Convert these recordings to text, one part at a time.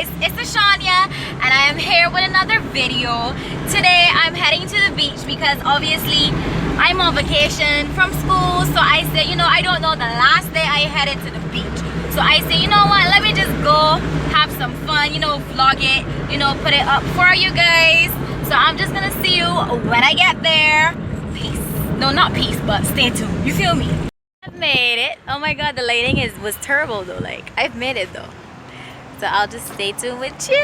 guys, it's Ashawnya and I am here with another video. Today I'm heading to the beach because obviously I'm on vacation from school, so I said, you know, I don't know the last day I headed to the beach, so I said, you know what, let me just go have some fun, you know, vlog it, you know, put it up for you guys. So I'm just gonna see you when I get there. Peace. No, not peace, but stay tuned, you feel me? I've made it. Oh my god, the lighting was terrible though. Like, I've made it though. So I'll just stay tuned with you.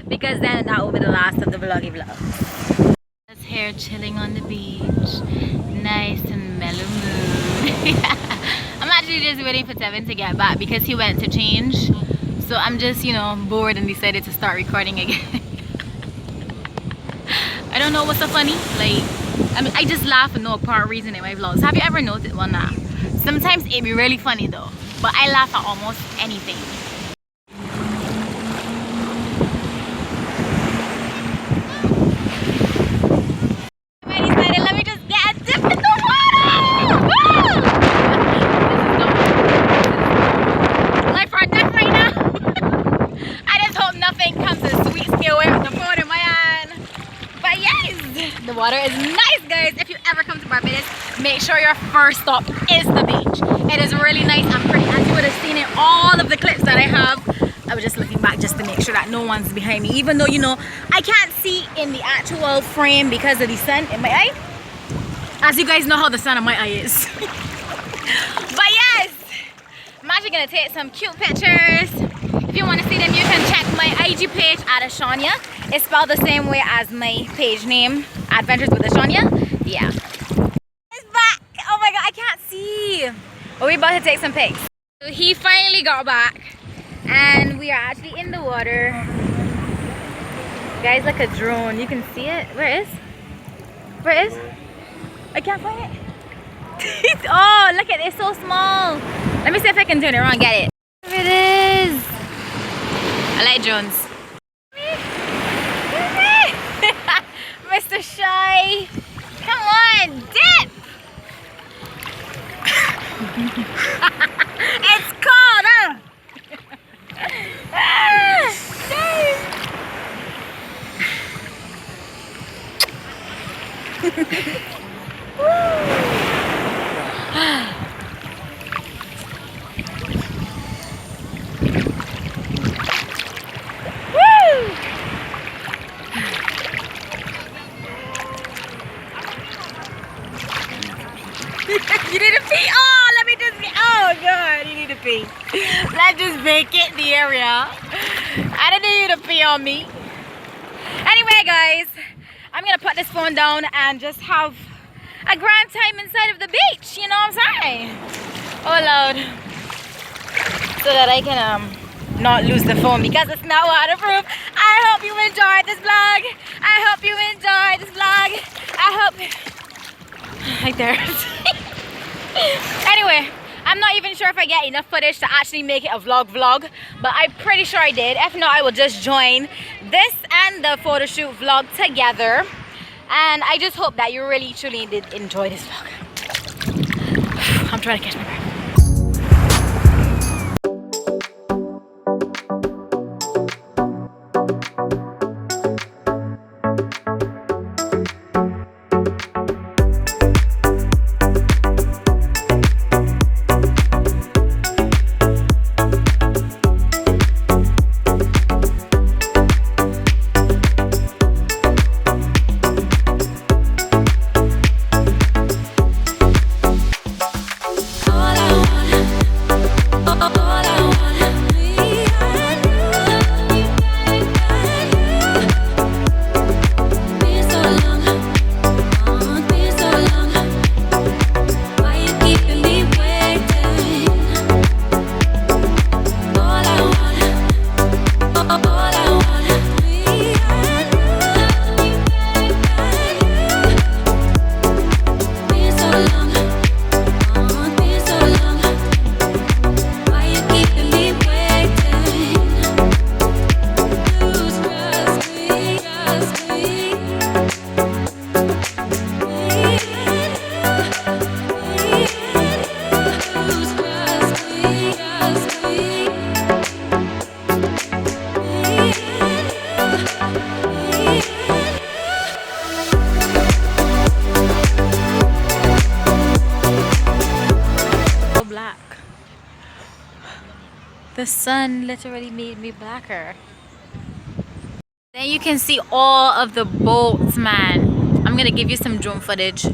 Because then that will be the last of the vloggy vlog. Just here chilling on the beach, nice and mellow mood. I'm actually just waiting for Tevin to get back because he went to change. So I'm just, you know, bored and decided to start recording again. I don't know what's so funny. Like, I mean, I just laugh for no apparent reason in my vlogs. Have you ever noticed? Well, nah. Sometimes it be really funny though, but I laugh at almost anything. The water is nice, guys. If you ever come to Barbados, make sure your first stop is the beach. It is really nice and pretty, as you would have seen in all of the clips that I have. I was just looking back just to make sure that no one's behind me, even though, you know, I can't see in the actual frame because of the sun in my eye. As you guys know how the sun in my eye is. But yes, I'm actually gonna take some cute pictures. If you want to see them, you can check my IG page at Ashawnya. It's spelled the same way as my page name, Adventures with Ashawnya. Yeah. It's back! Oh my god, I can't see! But we're about to take some pics. So he finally got back. And we are actually in the water. Guys, like a drone. You can see it. Where is? Where is? I can't find it. Oh, look at it. It's so small. Let me see if I can turn it around and get it. There it is. I like drones. Mr. Shy, come on, dip! It's cold, huh? You need to pee? Oh, let me just pee. Oh god, you need to pee. Let's just vacate the area. I didn't need you to pee on me. Anyway, guys, I'm gonna put this phone down and just have a grand time inside of the beach. You know what I'm saying? Oh Lord. So that I can not lose the phone because it's not waterproof. I hope you enjoyed this vlog. I hope you enjoyed this vlog. I hope... Right there. Anyway, I I'm not even sure if I get enough footage to actually make it a vlog, but I'm pretty sure I did. If not, I will just join this and the photo shoot vlog together. And I just hope that you really truly did enjoy this vlog. I'm trying to catch my breath. The sun literally made me blacker. Then you can see all of the boats, man. I'm gonna give you some drone footage.